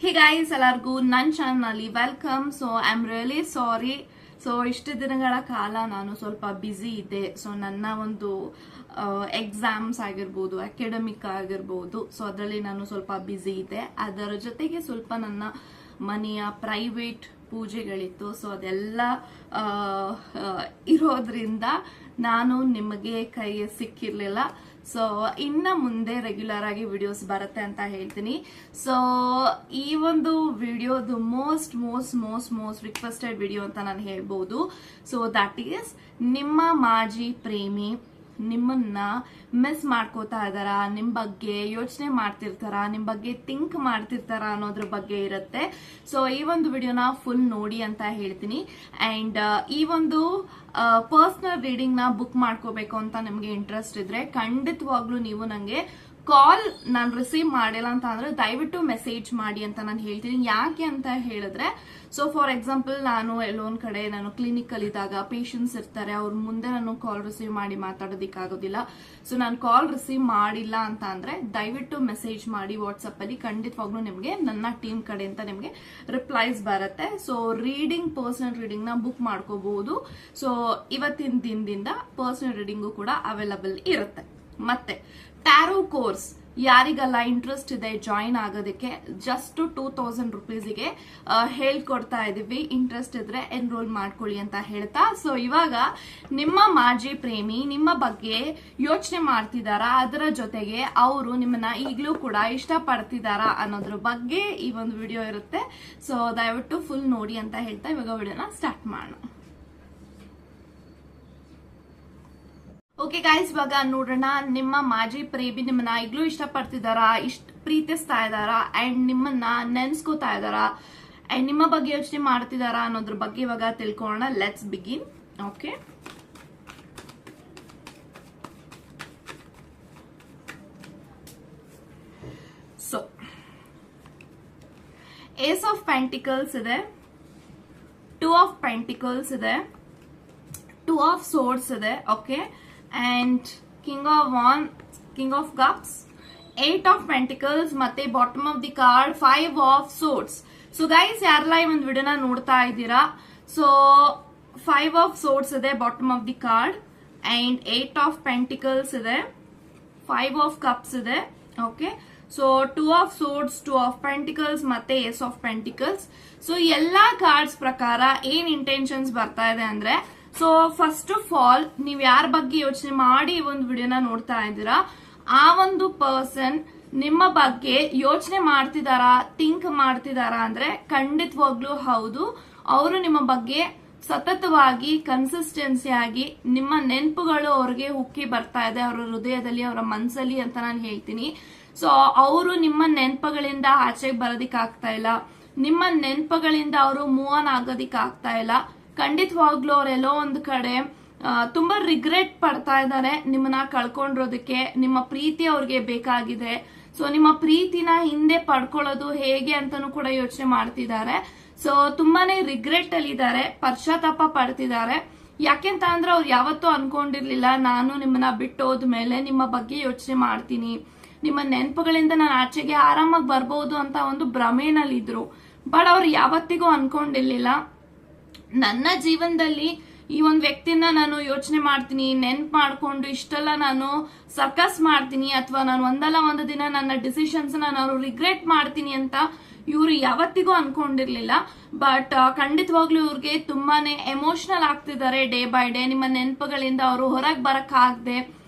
Hey guys, ಎಲ್ಲರಿಗೂ ನನ್ನ ಚಾನಲ್ನಲ್ಲಿ welcome. So I am really sorry. So ಇಷ್ಟು ದಿನಗಳ ಕಾಲ ನಾನು ಸ್ವಲ್ಪ ಬ್ಯುಸಿ ಇದ್ದೆ. ಸೊ ನನ್ನ ಒಂದು ಎಕ್ಸಾಮ್ಸ್ ಆಗಿರ್ಬೋದು, ಅಕಾಡೆಮಿಕ್ ಆಗಿರ್ಬೋದು, ಸೊ ಅದರಲ್ಲಿ ನಾನು ಸ್ವಲ್ಪ ಬ್ಯುಸಿ ಇದ್ದೆ. ಅದರ ಜೊತೆಗೆ ಸ್ವಲ್ಪ ನನ್ನ ಮನೆಯ ಪ್ರೈವೇಟ್ ಪೂಜೆಗಳಿತ್ತು. ಸೊ ಅದೆಲ್ಲ ಇರೋದ್ರಿಂದ ನಾನು ನಿಮಗೆ ಕೈ ಸಿಕ್ಕಿರ್ಲಿಲ್ಲ. ಸೊ ಇನ್ನ ಮುಂದೆ ರೆಗ್ಯುಲರ್ ಆಗಿ ವಿಡಿಯೋಸ್ ಬರುತ್ತೆ ಅಂತ ಹೇಳ್ತೀನಿ. ಸೊ ಈ ಒಂದು ವಿಡಿಯೋದು ಮೋಸ್ಟ್ ರಿಕ್ವೆಸ್ಟೆಡ್ ವಿಡಿಯೋ ಅಂತ ನಾನು ಹೇಳ್ಬೋದು. ಸೊ ದಟ್ ಈಸ್, ನಿಮ್ಮ ಮಾಜಿ ಪ್ರೇಮಿ ನಿಮ್ಮನ್ನ ಮಿಸ್ ಮಾಡ್ಕೋತಾ ಇದಾರ, ನಿಮ್ ಬಗ್ಗೆ ಯೋಚನೆ ಮಾಡ್ತಿರ್ತಾರ, ನಿಮ್ ಬಗ್ಗೆ ಥಿಂಕ್ ಮಾಡ್ತಿರ್ತಾರ ಅನ್ನೋದ್ರ ಬಗ್ಗೆ ಇರುತ್ತೆ. ಸೊ ಈ ಒಂದು ವಿಡಿಯೋನ ಫುಲ್ ನೋಡಿ ಅಂತ ಹೇಳ್ತೀನಿ. ಅಂಡ್ ಈ ಒಂದು ಪರ್ಸನಲ್ ರೀಡಿಂಗ್ ನ ಬುಕ್ ಮಾಡ್ಕೋಬೇಕು ಅಂತ ನಿಮ್ಗೆ ಇಂಟ್ರೆಸ್ಟ್ ಇದ್ರೆ ಖಂಡಿತವಾಗ್ಲೂ ನೀವು ನಂಗೆ ಕಾಲ್ ನಾನು ರಿಸೀವ್ ಮಾಡಿಲ್ಲ ಅಂತ ಅಂದ್ರೆ ದಯವಿಟ್ಟು ಮೆಸೇಜ್ ಮಾಡಿ ಅಂತ ನಾನು ಹೇಳ್ತೀನಿ. ಯಾಕೆ ಅಂತ ಹೇಳಿದ್ರೆ, ಸೊ ಫಾರ್ ಎಕ್ಸಾಂಪಲ್ ನಾನು ಎಲ್ಲೊಂದ್ ಕಡೆ ನಾನು ಕ್ಲಿನಿಕ್ ಅಲ್ಲಿ ಇದ್ದಾಗ ಪೇಷಂಟ್ಸ್ ಇರ್ತಾರೆ, ಅವ್ರ ಮುಂದೆ ನಾನು ಕಾಲ್ ರಿಸೀವ್ ಮಾಡಿ ಮಾತಾಡೋದಿಕ್ಕಾಗೋದಿಲ್ಲ. ಸೊ ನಾನು ಕಾಲ್ ರಿಸೀವ್ ಮಾಡಿಲ್ಲ ಅಂತ ಅಂದ್ರೆ ದಯವಿಟ್ಟು ಮೆಸೇಜ್ ಮಾಡಿ ವಾಟ್ಸ್ಆಪ್ ಅಲ್ಲಿ. ಖಂಡಿತವಾಗ್ಲೂ ನಿಮ್ಗೆ ನನ್ನ ಟೀಮ್ ಕಡೆಯಿಂದ ನಿಮ್ಗೆ ರಿಪ್ಲೈಸ್ ಬರುತ್ತೆ. ಸೊ ಪರ್ಸನಲ್ ರೀಡಿಂಗ್ ನ ಬುಕ್ ಮಾಡ್ಕೋಬಹುದು. ಸೊ ಇವತ್ತಿನ ದಿನದಿಂದ ಪರ್ಸನಲ್ ರೀಡಿಂಗು ಕೂಡ ಅವೈಲಬಲ್ ಇರುತ್ತೆ. ಮತ್ತೆ ಟ್ಯಾರೋ ಕೋರ್ಸ್ ಯಾರಿಗೆಲ್ಲ ಇಂಟ್ರೆಸ್ಟ್ ಇದೆ ಜಾಯಿನ್ ಆಗೋದಕ್ಕೆ, ಜಸ್ಟ್ 2000 ರುಪೀಸ್ಗೆ ಹೇಳ್ಕೊಡ್ತಾ ಇದೀವಿ. ಇಂಟ್ರೆಸ್ಟ್ ಇದ್ರೆ ಎನ್ರೋಲ್ ಮಾಡ್ಕೊಳ್ಳಿ ಅಂತ ಹೇಳ್ತಾ, ಸೊ ಇವಾಗ ನಿಮ್ಮ ಮಾಜಿ ಪ್ರೇಮಿ ನಿಮ್ಮ ಬಗ್ಗೆ ಯೋಚನೆ ಮಾಡ್ತಿದಾರಾ, ಅದರ ಜೊತೆಗೆ ಅವರು ನಿಮ್ಮನ್ನ ಈಗಲೂ ಕೂಡ ಇಷ್ಟ ಪಡ್ತಿದಾರಾ ಅನ್ನೋದ್ರ ಬಗ್ಗೆ ಈ ಒಂದು ವಿಡಿಯೋ ಇರುತ್ತೆ. ಸೊ ದಯವಿಟ್ಟು ಫುಲ್ ನೋಡಿ ಅಂತ ಹೇಳ್ತಾ ಇವಾಗ ವಿಡಿಯೋನ ಸ್ಟಾರ್ಟ್ ಮಾಡೋಣ. ಓಕೆ ಗೈಸ್, ಇವಾಗ ನೋಡೋಣ ನಿಮ್ಮ ಮಾಜಿ ಪ್ರೇಮಿ ನಿಮ್ಮನ್ನ ಈಗಲೂ ಇಷ್ಟಪಡ್ತಿದಾರಾ, ಪ್ರೀತಿಸ್ತಾ ಇದಾರಾ, ಅಂಡ್ ನಿಮ್ಮನ್ನ ನೆನ್ಸ್ಕೋತಾ ಇದಾರಾ, ಅಂಡ್ ನಿಮ್ಮ ಬಗ್ಗೆ ಯೋಚನೆ ಮಾಡ್ತಿದಾರಾ ಅನ್ನೋದ್ರ ಬಗ್ಗೆ ಇವಾಗ ತಿಳ್ಕೊಳ್ಳೋಣ. Let's begin. Okay, so ace of pentacles ಇದೆ, 2 ಆಫ್ ಪೆಂಟಿಕಲ್ಸ್ ಇದೆ, 2 ಆಫ್ ಸೋರ್ಡ್ಸ್ ಇದೆ. Okay, and king of cups, 8 of pentacles, ಮತ್ತೆ bottom of the card 5 of swords. So guys, ಯಾರೆಲ್ಲ ಈ ಒಂದು ವಿಡಿಯೋನ ನೋಡ್ತಾ ಇದ್ದೀರಾ, ಸೊ 5 ಆಫ್ swords ಇದೆ bottom of the card, and 8 of pentacles ಇದೆ, 5 ಆಫ್ ಕಪ್ಸ್ ಇದೆ. Okay, so 2 of swords, 2 of pentacles ಮತ್ತೆ ಏಸ್ ಆಫ್ pentacles. ಸೊ ಎಲ್ಲಾ ಕಾರ್ಡ್ಸ್ ಪ್ರಕಾರ ಏನ್ ಇಂಟೆನ್ಷನ್ಸ್ ಬರ್ತಾ ಇದೆ ಅಂದ್ರೆ, ಸೊ ಫಸ್ಟ್ ಆಫ್ ಆಲ್ ನೀವ್ ಯಾರ ಬಗ್ಗೆ ಯೋಚನೆ ಮಾಡಿ ಈ ಒಂದು ವಿಡಿಯೋನ ನೋಡ್ತಾ ಇದ್ದೀರಾ, ಆ ಒಂದು ಪರ್ಸನ್ ನಿಮ್ಮ ಬಗ್ಗೆ ಯೋಚನೆ ಮಾಡ್ತಿದಾರಾ, ಥಿಂಕ್ ಮಾಡ್ತಿದಾರಾ ಅಂದ್ರೆ ಖಂಡಿತವಾಗ್ಲೂ ಹೌದು. ಅವರು ನಿಮ್ಮ ಬಗ್ಗೆ ಸತತವಾಗಿ ಕನ್ಸಿಸ್ಟೆನ್ಸಿಯಾಗಿ ನಿಮ್ಮ ನೆನಪುಗಳು ಅವ್ರಿಗೆ ಉಕ್ಕಿ ಬರ್ತಾ ಇದೆ, ಅವರ ಹೃದಯದಲ್ಲಿ, ಅವರ ಮನಸ್ಸಲ್ಲಿ ಅಂತ ನಾನು ಹೇಳ್ತೀನಿ. ಸೊ ಅವರು ನಿಮ್ಮ ನೆನಪುಗಳಿಂದ ಆಚೆಗೆ ಬರೋದಿಕ್ ಆಗ್ತಾ ಇಲ್ಲ, ನಿಮ್ಮ ನೆನಪುಗಳಿಂದ ಅವರು ಮೂವ್ ಆನ್ ಆಗೋದಿಕ್ ಆಗ್ತಾ ಇಲ್ಲ. ಖಂಡಿತವಾಗ್ಲೂ ಅವರೆಲ್ಲೋ ಒಂದು ಕಡೆ ತುಂಬಾ ರಿಗ್ರೆಟ್ ಪಡ್ತಾ ಇದ್ದಾರೆ ನಿಮ್ಮನ್ನ ಕಳ್ಕೊಂಡಿರೋದಕ್ಕೆ. ನಿಮ್ಮ ಪ್ರೀತಿ ಅವ್ರಿಗೆ ಬೇಕಾಗಿದೆ. ಸೊ ನಿಮ್ಮ ಪ್ರೀತಿನ ಹಿಂದೆ ಪಡ್ಕೊಳ್ಳೋದು ಹೇಗೆ ಅಂತಾನು ಕೂಡ ಯೋಚನೆ ಮಾಡ್ತಿದ್ದಾರೆ. ಸೊ ತುಂಬಾನೇ ರಿಗ್ರೆಟ್ ಅಲ್ಲಿ ಇದ್ದಾರೆ, ಪಶ್ಚಾತ್ತಾಪ ಪಡ್ತಿದ್ದಾರೆ. ಯಾಕೆಂತ ಅಂದ್ರೆ ಅವ್ರು ಯಾವತ್ತೂ ಅನ್ಕೊಂಡಿರ್ಲಿಲ್ಲ ನಾನು ನಿಮ್ಮನ್ನ ಬಿಟ್ಟು ಹೋದ್ಮೇಲೆ ನಿಮ್ಮ ಬಗ್ಗೆ ಯೋಚನೆ ಮಾಡ್ತೀನಿ, ನಿಮ್ಮ ನೆನಪುಗಳಿಂದ ನಾನು ಆಚೆಗೆ ಆರಾಮಾಗಿ ಬರ್ಬೋದು ಅಂತ ಒಂದು ಭ್ರಮೆನಲ್ಲಿ ಇದ್ರು. ಬಟ್ ಅವ್ರು ಯಾವತ್ತಿಗೂ ಅನ್ಕೊಂಡಿರ್ಲಿಲ್ಲ ನನ್ನ ಜೀವನದಲ್ಲಿ ಈ ಒಂದು ವ್ಯಕ್ತಿನ ನಾನು ಯೋಚನೆ ಮಾಡ್ತೀನಿ, ನೆನ್ಪ್ ಮಾಡ್ಕೊಂಡು ಇಷ್ಟೆಲ್ಲ ನಾನು ಸರ್ಕಸ್ ಮಾಡ್ತೀನಿ, ಅಥವಾ ನಾನು ಒಂದಲ್ಲ ಒಂದು ದಿನ ನನ್ನ ಡಿಸಿಷನ್ಸ್ ನಾನು ರಿಗ್ರೆಟ್ ಮಾಡ್ತೀನಿ ಅಂತ ಇವ್ರು ಯಾವತ್ತಿಗೂ ಅನ್ಕೊಂಡಿರ್ಲಿಲ್ಲ. ಬಟ್ ಖಂಡಿತವಾಗ್ಲೂ ಇವ್ರಿಗೆ ತುಂಬಾನೇ ಎಮೋಷನಲ್ ಆಗ್ತಿದ್ದಾರೆ ಡೇ ಬೈ ಡೇ. ನಿಮ್ಮ ನೆನಪುಗಳಿಂದ ಅವರು ಹೊರಗೆ ಬರಕ್ ಆಗದೆ,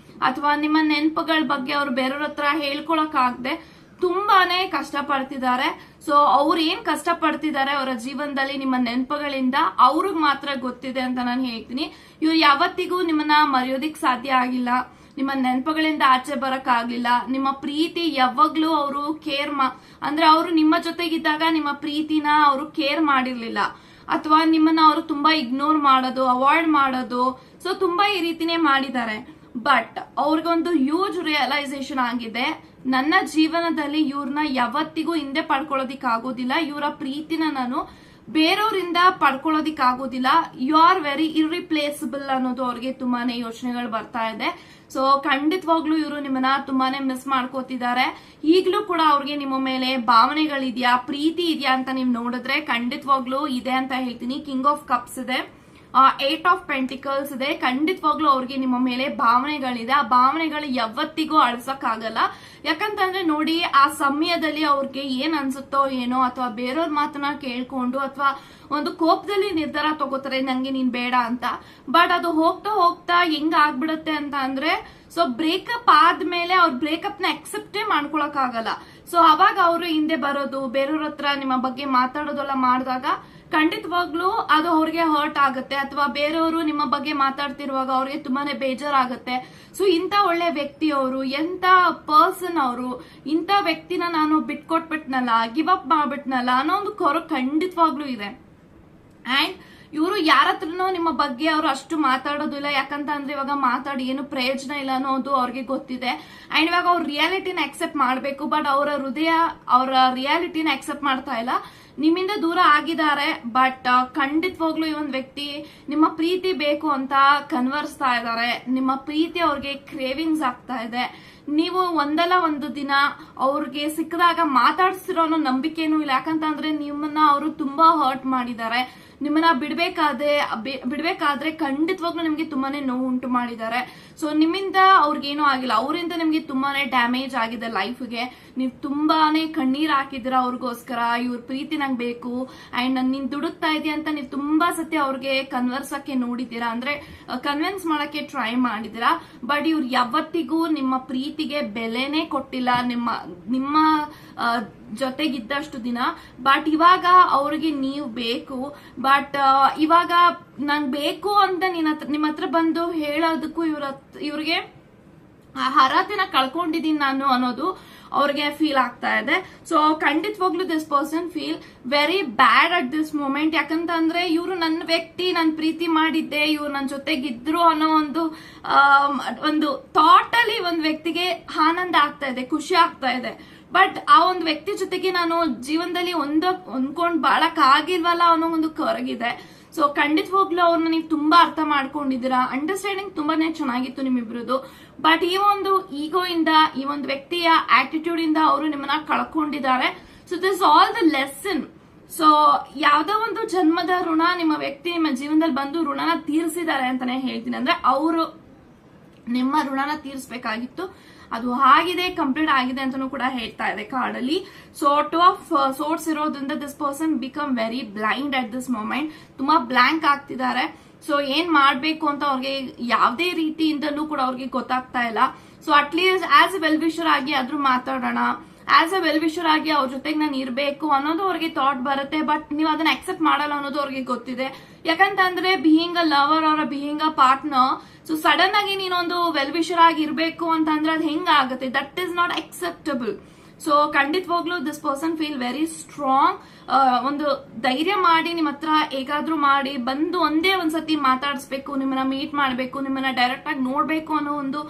ಅಥವಾ ನಿಮ್ಮ ನೆನಪುಗಳ ಬಗ್ಗೆ ಅವ್ರು ಬೇರೆಯವ್ರ ಹತ್ರ ಹೇಳ್ಕೊಳಕ್ ಆಗದೆ ತುಂಬಾನೇ ಕಷ್ಟ ಪಡ್ತಿದ್ದಾರೆ. ಸೊ ಅವ್ರು ಏನ್ ಕಷ್ಟ ಪಡ್ತಿದ್ದಾರೆ ಅವರ ಜೀವನದಲ್ಲಿ ನಿಮ್ಮ ನೆನಪುಗಳಿಂದ ಅವ್ರಿಗೆ ಮಾತ್ರ ಗೊತ್ತಿದೆ ಅಂತ ನಾನು ಹೇಳ್ತೀನಿ. ಇವ್ರು ಯಾವತ್ತಿಗೂ ನಿಮ್ಮನ್ನ ಮರೆಯೋದಿಕ್ ಸಾಧ್ಯ ಆಗಿಲ್ಲ, ನಿಮ್ಮ ನೆನಪುಗಳಿಂದ ಆಚೆ ಬರಕ್ ಆಗ್ಲಿಲ್ಲ. ನಿಮ್ಮ ಪ್ರೀತಿ ಯಾವಾಗ್ಲೂ ಅವರು ಅಂದ್ರೆ ಅವರು ನಿಮ್ಮ ಜೊತೆಗಿದ್ದಾಗ ನಿಮ್ಮ ಪ್ರೀತಿನ ಅವರು ಕೇರ್ ಮಾಡಿರ್ಲಿಲ್ಲ, ಅಥವಾ ನಿಮ್ಮನ್ನ ಅವರು ತುಂಬಾ ಇಗ್ನೋರ್ ಮಾಡೋದು, ಅವಾಯ್ಡ್ ಮಾಡೋದು, ಸೊ ತುಂಬಾ ಈ ರೀತಿನೇ ಮಾಡಿದ್ದಾರೆ. ಬಟ್ ಅವ್ರಿಗೊಂದು ಹ್ಯೂಜ್ ರಿಯಲೈಸೇಷನ್ ಆಗಿದೆ, ನನ್ನ ಜೀವನದಲ್ಲಿ ಇವ್ರನ್ನ ಯಾವತ್ತಿಗೂ ಹಿಂದೆ ಪಡ್ಕೊಳ್ಳೋದಿಕ್ ಆಗೋದಿಲ್ಲ, ಇವರ ಪ್ರೀತಿನ ನಾನು ಬೇರೆಯವರಿಂದ ಪಡ್ಕೊಳ್ಳೋದಿಕ್ಕಾಗೋದಿಲ್ಲ. ಯು ಆರ್ ವೆರಿ ಇರ್ರಿಪ್ಲೇಸಬಲ್ ಅನ್ನೋದು ಅವ್ರಿಗೆ ತುಂಬಾನೇ ಯೋಚನೆಗಳು ಬರ್ತಾ ಇದೆ. ಸೊ ಖಂಡಿತವಾಗ್ಲೂ ಇವರು ನಿಮ್ಮನ್ನ ತುಂಬಾನೇ ಮಿಸ್ ಮಾಡ್ಕೋತಿದ್ದಾರೆ. ಈಗ್ಲೂ ಕೂಡ ಅವ್ರಿಗೆ ನಿಮ್ಮ ಮೇಲೆ ಭಾವನೆಗಳಿದ್ಯಾ, ಪ್ರೀತಿ ಇದೆಯಾ ಅಂತ ನೀವು ನೋಡಿದ್ರೆ ಖಂಡಿತವಾಗ್ಲೂ ಇದೆ ಅಂತ ಹೇಳ್ತೀನಿ. ಕಿಂಗ್ ಆಫ್ ಕಪ್ಸ್ ಇದೆ, 8 ಆಫ್ ಪೆಂಟಿಕಲ್ಸ್ ಇದೆ. ಖಂಡಿತವಾಗ್ಲೂ ಅವ್ರಿಗೆ ನಿಮ್ಮ ಮೇಲೆ ಭಾವನೆಗಳಿದೆ. ಆ ಭಾವನೆಗಳು ಯಾವತ್ತಿಗೂ ಅಳ್ಸಕ್ಕಾಗಲ್ಲ. ಯಾಕಂತಂದ್ರೆ ನೋಡಿ, ಆ ಸಮಯದಲ್ಲಿ ಅವ್ರಿಗೆ ಏನ್ ಅನ್ಸುತ್ತೋ ಏನೋ, ಅಥವಾ ಬೇರೆಯವ್ರ ಮಾತನ್ನ ಕೇಳ್ಕೊಂಡು ಅಥವಾ ಒಂದು ಕೋಪದಲ್ಲಿ ನಿರ್ಧಾರ ತಗೋತಾರೆ ನಂಗೆ ನೀನ್ ಬೇಡ ಅಂತ. ಬಟ್ ಅದು ಹೋಗ್ತಾ ಹೋಗ್ತಾ ಹೆಂಗ್ ಆಗ್ಬಿಡುತ್ತೆ ಅಂತ ಅಂದ್ರೆ, ಸೊ ಬ್ರೇಕಪ್ ಆದ್ಮೇಲೆ ಅವ್ರ ಬ್ರೇಕಪ್ ನ ಅಕ್ಸೆಪ್ಟೇ ಮಾಡ್ಕೊಳಕ್ ಆಗಲ್ಲ. ಸೊ ಅವಾಗ ಅವರು ಹಿಂದೆ ಬರೋದು, ಬೇರೆಯವ್ರ ಹತ್ರ ನಿಮ್ಮ ಬಗ್ಗೆ ಮಾತಾಡೋದೆಲ್ಲ ಮಾಡಿದಾಗ ಖಂಡಿತವಾಗ್ಲೂ ಅದು ಅವ್ರಿಗೆ ಹರ್ಟ್ ಆಗುತ್ತೆ. ಅಥವಾ ಬೇರೆಯವರು ನಿಮ್ಮ ಬಗ್ಗೆ ಮಾತಾಡ್ತಿರುವಾಗ ಅವ್ರಿಗೆ ತುಂಬಾನೇ ಬೇಜಾರಾಗುತ್ತೆ. ಸೊ ಇಂಥ ಒಳ್ಳೆ ವ್ಯಕ್ತಿ ಅವರು, ಎಂತ ಪರ್ಸನ್ ಅವರು, ಇಂಥ ವ್ಯಕ್ತಿನ ನಾನು ಬಿಟ್ಕೊಟ್ಬಿಟ್ನಲ್ಲ, ಗಿವ್ ಅಪ್ ಮಾಡ್ಬಿಟ್ನಲ್ಲ ಅನ್ನೋ ಒಂದು ಕೊರ ಖಂಡಿತವಾಗ್ಲೂ ಇದೆ. ಅಂಡ್ ಇವರು ಯಾರ ಹತ್ರನೂ ನಿಮ್ಮ ಬಗ್ಗೆ ಅವರು ಅಷ್ಟು ಮಾತಾಡೋದಿಲ್ಲ. ಯಾಕಂತ ಅಂದ್ರೆ ಇವಾಗ ಮಾತಾಡಿ ಏನು ಪ್ರಯೋಜನ ಇಲ್ಲ ಅನ್ನೋದು ಅವ್ರಿಗೆ ಗೊತ್ತಿದೆ. ಅಂಡ್ ಇವಾಗ ಅವ್ರ ರಿಯಾಲಿಟಿನ ಅಕ್ಸೆಪ್ಟ್ ಮಾಡ್ಬೇಕು, ಬಟ್ ಅವರ ಹೃದಯ ಅವರ ರಿಯಾಲಿಟಿನ ಅಕ್ಸೆಪ್ಟ್ ಮಾಡ್ತಾ ಇಲ್ಲ. ನಿಮ್ಮಿಂದ ದೂರ ಆಗಿದ್ದಾರೆ, ಬಟ್ ಖಂಡಿತವಾಗ್ಲೂ ಈ ಒಂದು ವ್ಯಕ್ತಿ ನಿಮ್ಮ ಪ್ರೀತಿ ಬೇಕು ಅಂತ ಕನ್ವರ್ಸ್ತಾ ಇದ್ದಾರೆ. ನಿಮ್ಮ ಪ್ರೀತಿ ಅವ್ರಿಗೆ ಕ್ರೇವಿಂಗ್ಸ್ ಆಗ್ತಾ ಇದೆ. ನೀವು ಒಂದಲ್ಲ ಒಂದು ದಿನ ಅವ್ರಿಗೆ ಸಿಕ್ಕದಾಗ ಮಾತಾಡ್ಸಿರೋ ಅನ್ನೋ ನಂಬಿಕೆನೂ ಇಲ್ಲ. ಯಾಕಂತಂದ್ರೆ ನಿಮ್ಮನ್ನ ಅವರು ತುಂಬಾ ಹರ್ಟ್ ಮಾಡಿದ್ದಾರೆ. ನಿಮ್ಮನ್ನ ಬಿಡ್ಬೇಕಾದ್ರೆ ಖಂಡಿತವಾಗ್ಲೂ ನಿಮ್ಗೆ ತುಂಬಾನೇ ನೋವು ಉಂಟು ಮಾಡಿದ್ದಾರೆ. ಸೊ ನಿಮ್ಮಿಂದ ಅವ್ರಿಗೇನೂ ಆಗಿಲ್ಲ, ಅವರಿಂದ ನಿಮ್ಗೆ ತುಂಬಾನೇ ಡ್ಯಾಮೇಜ್ ಆಗಿದೆ ಲೈಫ್ಗೆ. ನೀವು ತುಂಬಾನೇ ಕಣ್ಣೀರ್ ಹಾಕಿದಿರ ಅವ್ರಿಗೋಸ್ಕರ. ಇವ್ರ ಪ್ರೀತಿ ನಂಗೆ ಬೇಕು ಅಂಡ್ ನೀನ್ ದುಡುಕ್ತಾ ಇದೀಯ ಅಂತ ನೀವು ತುಂಬಾ ಸತಿ ಅವ್ರಿಗೆ ಕನ್ವರ್ಸಕ್ಕೆ ನೋಡಿದ್ದೀರಾ, ಅಂದ್ರೆ ಕನ್ವಿನ್ಸ್ ಮಾಡಕ್ಕೆ ಟ್ರೈ ಮಾಡಿದಿರಾ. ಬಟ್ ಇವ್ರು ಯಾವತ್ತಿಗೂ ನಿಮ್ಮ ಪ್ರೀತಿಗೆ ಬೆಲೆನೇ ಕೊಟ್ಟಿಲ್ಲ ನಿಮ್ಮ ಜೊತೆಗಿದ್ದಷ್ಟು ದಿನ. ಬಟ್ ಇವಾಗ ಅವ್ರಿಗೆ ನೀವು ಬೇಕು. ಬಟ್ ಇವಾಗ ನಂಗೆ ಬೇಕು ಅಂತ ನಿಮ್ಮ ಹತ್ರ ಬಂದು ಹೇಳೋದಕ್ಕೂ ಇವ್ರಿಗೆ ಅರ್ಹತೆನ ಕಳ್ಕೊಂಡಿದೀನಿ ನಾನು ಅನ್ನೋದು ಅವ್ರಿಗೆ ಫೀಲ್ ಆಗ್ತಾ ಇದೆ. ಸೊ ಖಂಡಿತವಾಗ್ಲೂ this person feel very bad at this moment. ಯಾಕಂತಂದ್ರೆ ಇವರು ನನ್ನ ವ್ಯಕ್ತಿ, ನಾನು ಪ್ರೀತಿ ಮಾಡಿದ್ದೆ, ಇವ್ರು ನನ್ನ ಜೊತೆಗಿದ್ರು ಅನ್ನೋ ಒಂದು ಥಾಟ್ ಅಲ್ಲಿ ಒಂದು ವ್ಯಕ್ತಿಗೆ ಆನಂದ ಆಗ್ತಾ ಇದೆ, ಖುಷಿ ಆಗ್ತಾ ಇದೆ. ಬಟ್ ಆ ಒಂದು ವ್ಯಕ್ತಿ ಜೊತೆಗೆ ನಾನು ಜೀವನದಲ್ಲಿ ಹೊಂದ್ಕೊಂಡ್ ಬಾಳಕ್ ಆಗಿಲ್ವಲ್ಲ ಅನ್ನೋ ಒಂದು ಕೊರಗಿದೆ. ಸೊ ಖಂಡಿತವಾಗ್ಲೂ ಅವ್ರನ್ನ ನೀವು ತುಂಬಾ ಅರ್ಥ ಮಾಡ್ಕೊಂಡಿದ್ದೀರಾ. ಅಂಡರ್ಸ್ಟ್ಯಾಂಡಿಂಗ್ ತುಂಬಾನೇ ಚೆನ್ನಾಗಿತ್ತು ನಿಮ್ಮಿಬ್ರದ್ದು. ಬಟ್ ಈ ಒಂದು ಈಗೋ ಇಂದ, ಈ ಒಂದು ವ್ಯಕ್ತಿಯ ಆಟಿಟ್ಯೂಡ್ ಇಂದ ಅವರು ನಿಮ್ಮನ್ನ ಕಳ್ಕೊಂಡಿದ್ದಾರೆ. So this all the lesson. So ಯಾವ್ದೋ ಒಂದು ಜನ್ಮದ ಋಣ ನಿಮ್ಮ ವ್ಯಕ್ತಿ ನಿಮ್ಮ ಜೀವನದಲ್ಲಿ ಬಂದು ಋಣನ ತೀರಿಸಿದ್ದಾರೆ ಅಂತಾನೆ ಹೇಳ್ತೀನಿ. ಅಂದ್ರೆ ಅವರು ನಿಮ್ಮ ಋಣನ ತೀರಿಸಬೇಕಾಗಿತ್ತು, ಅದು ಆಗಿದೆ, ಕಂಪ್ಲೀಟ್ ಆಗಿದೆ ಅಂತಾನೂ ಕೂಡ ಹೇಳ್ತಾ ಇದೆ ಕಾರ್ಡ್ ಅಲ್ಲಿ. ಸೊ 2 ಆಫ್ ಸೋರ್ಸ್ ಇರೋದ್ರಿಂದ this person become very blind at this moment. ತುಂಬಾ ಬ್ಲಾಂಕ್ ಆಗ್ತಿದ್ದಾರೆ. ಸೊ ಏನ್ ಮಾಡ್ಬೇಕು ಅಂತ ಅವ್ರಿಗೆ ಯಾವ್ದೇ ರೀತಿಯಿಂದಲೂ ಕೂಡ ಅವ್ರಿಗೆ ಗೊತ್ತಾಗ್ತಾ ಇಲ್ಲ. So at least as A well wisher ಆಗಿ ಆದ್ರೂ ಮಾತಾಡೋಣ, ಆಸ್ ಎ ವೆಲ್ ವಿಶರ್ ಆಗಿ ಅವ್ರ ಜೊತೆಗೆ ನಾನು ಇರ್ಬೇಕು ಅನ್ನೋದು ಅವ್ರಿಗೆ ಥಾಟ್ ಬರುತ್ತೆ. ಬಟ್ ನೀವು ಅದನ್ನ ಅಕ್ಸೆಪ್ಟ್ ಮಾಡಲ್ಲ ಅನ್ನೋದು ಅವ್ರಿಗೆ ಗೊತ್ತಿದೆ. ಯಾಕಂತಂದ್ರೆ ಬಿಯಿಂಗ್ ಅ ಲವರ್ ಅವರ being a partner, so sudden ಆಗಿ ನೀನೊಂದು ವೆಲ್ ವಿಶರ್ ಆಗಿ ಇರ್ಬೇಕು ಅಂತಂದ್ರೆ ಅದು ಹೆಂಗಾಗುತ್ತೆ? That is not acceptable. So ಖಂಡಿತವಾಗ್ಲೂ this person feel very strong. ಒಂದು ಧೈರ್ಯ ಮಾಡಿ ನಿಮ್ಮ ಹತ್ರ ಹೇಗಾದ್ರೂ ಮಾಡಿ ಬಂದು ಒಂದೇ ಒಂದ್ಸತಿ ಮಾತಾಡಿಸ್ಬೇಕು, ನಿಮ್ಮನ್ನ ಮೀಟ್ ಮಾಡ್ಬೇಕು, ನಿಮ್ಮನ್ನ ಡೈರೆಕ್ಟ್ ಆಗಿ ನೋಡ್ಬೇಕು ಅನ್ನೋ ಒಂದು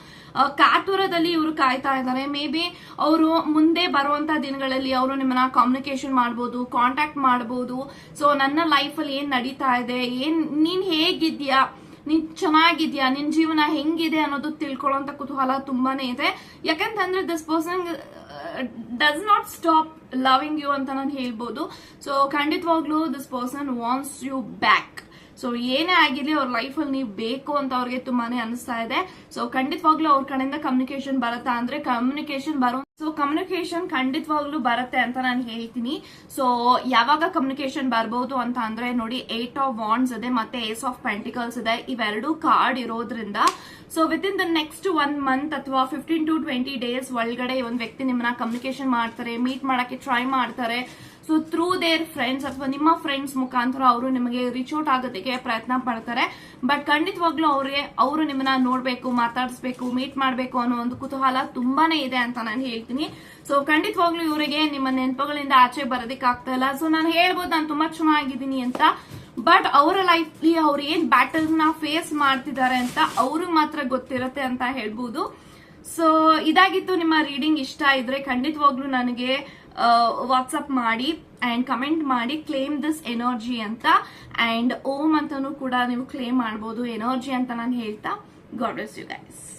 ಕಾತುರದಲ್ಲಿ ಇವರು ಕಾಯ್ತಾ ಇದ್ದಾರೆ. ಮೇ ಬಿ ಅವರು ಮುಂದೆ ಬರುವಂತ ದಿನಗಳಲ್ಲಿ ಅವರು ನಿಮ್ಮನ್ನ ಕಮ್ಯುನಿಕೇಶನ್ ಮಾಡಬಹುದು, ಕಾಂಟ್ಯಾಕ್ಟ್ ಮಾಡಬಹುದು. ಸೊ ನನ್ನ ಲೈಫ್ ಅಲ್ಲಿ ಏನ್ ನಡೀತಾ ಇದೆ, ನೀನ್ ಹೇಗಿದ್ಯಾ, ನೀನ್ ಚೆನ್ನಾಗಿದ್ಯಾ, ನಿನ್ ಜೀವನ ಹೆಂಗಿದೆ ಅನ್ನೋದು ತಿಳ್ಕೊಳ್ಳೋಂತ ಕುತೂಹಲ ತುಂಬಾನೇ ಇದೆ. ಯಾಕಂತಂದ್ರೆ this person does not stop loving you ಅಂತ ನಾನು ಹೇಳ್ಬೋದು. ಸೊ ಖಂಡಿತವಾಗ್ಲೂ this person wants you back. So ಏನೇ ಆಗಿರ್ಲಿ ಅವ್ರ ಲೈಫ್ ಅಲ್ಲಿ ನೀವು ಬೇಕು ಅಂತ ಅವ್ರಿಗೆ ತುಂಬಾನೇ ಅನಿಸ್ತಾ ಇದೆ. ಸೊ ಖಂಡಿತವಾಗ್ಲೂ ಅವ್ರ ಕಡೆಯಿಂದ ಕಮ್ಯುನಿಕೇಶನ್ ಬರುತ್ತಾ ಅಂದ್ರೆ ಕಮ್ಯುನಿಕೇಶನ್ ಖಂಡಿತವಾಗ್ಲೂ ಬರುತ್ತೆ ಅಂತ ನಾನು ಹೇಳ್ತೀನಿ. ಸೊ ಯಾವಾಗ ಕಮ್ಯುನಿಕೇಶನ್ ಬರ್ಬೋದು ಅಂತ ಅಂದ್ರೆ ನೋಡಿ, 8 ಆಫ್ ವಾಂಡ್ಸ್ ಇದೆ ಮತ್ತೆ ಏಸ್ ಆಫ್ ಪೆಂಟಿಕಲ್ಸ್ ಇದೆ. ಇವೆರಡು ಕಾರ್ಡ್ ಇರೋದ್ರಿಂದ so with in the next 1 month ಅಥವಾ 15 to 20 ಡೇಸ್ ಒಳಗಡೆ ಒಂದು ವ್ಯಕ್ತಿ ನಿಮ್ಮನ್ನ ಕಮ್ಯುನಿಕೇಶನ್ ಮಾಡ್ತಾರೆ, ಮೀಟ್ ಮಾಡಕ್ಕೆ ಟ್ರೈ ಮಾಡ್ತಾರೆ. ಸೊ ಥ್ರೂ ದೇರ್ ಫ್ರೆಂಡ್ಸ್ ಅಥವಾ ನಿಮ್ಮ ಫ್ರೆಂಡ್ಸ್ ಮುಖಾಂತರ ಅವರು ನಿಮಗೆ ರೀಚ್ ಔಟ್ ಆಗೋದಕ್ಕೆ ಪ್ರಯತ್ನ ಪಡ್ತಾರೆ. ಬಟ್ ಖಂಡಿತವಾಗ್ಲೂ ಅವರು ನಿಮ್ಮನ್ನ ನೋಡ್ಬೇಕು, ಮಾತಾಡಿಸ್ಬೇಕು, ಮೀಟ್ ಮಾಡ್ಬೇಕು ಅನ್ನೋ ಒಂದು ಕುತೂಹಲ ತುಂಬಾನೇ ಇದೆ ಅಂತ ನಾನು ಹೇಳ್ತೀನಿ. ಸೊ ಖಂಡಿತವಾಗ್ಲೂ ಇವರಿಗೆ ನಿಮ್ಮ ನೆನಪುಗಳಿಂದ ಆಚೆ ಬರೋದಕ್ಕೆ ಆಗ್ತಾ ಇಲ್ಲ. ಸೊ ನಾನು ಹೇಳ್ಬೋದು ನಾನು ತುಂಬಾ ಚೆನ್ನಾಗಿದ್ದೀನಿ ಅಂತ, ಬಟ್ ಅವರ ಲೈಫ್ ಅವ್ರು ಏನ್ ಬ್ಯಾಟಲ್ ನ ಫೇಸ್ ಮಾಡ್ತಿದ್ದಾರೆ ಅಂತ ಅವ್ರಿಗೆ ಮಾತ್ರ ಗೊತ್ತಿರತ್ತೆ ಅಂತ ಹೇಳ್ಬೋದು. ಸೊ ಇದಾಗಿತ್ತು ನಿಮ್ಮ ರೀಡಿಂಗ್. ಇಷ್ಟ ಇದ್ರೆ ಖಂಡಿತವಾಗ್ಲೂ ನನಗೆ ವಾಟ್ಸಪ್ ಮಾಡಿ ಅಂಡ್ ಕಮೆಂಟ್ ಮಾಡಿ ಕ್ಲೇಮ್ ದಿಸ್ ಎನರ್ಜಿ ಅಂತ, ಅಂಡ್ ಓಂ ಅಂತಾನು ಕೂಡ ನೀವು ಕ್ಲೇಮ್ ಮಾಡಬಹುದು ಎನರ್ಜಿ ಅಂತ ನಾನು ಹೇಳ್ತಾ, ಗಾಡ್ ಬ್ಲೆಸ್ ಯು ಗೈಸ್.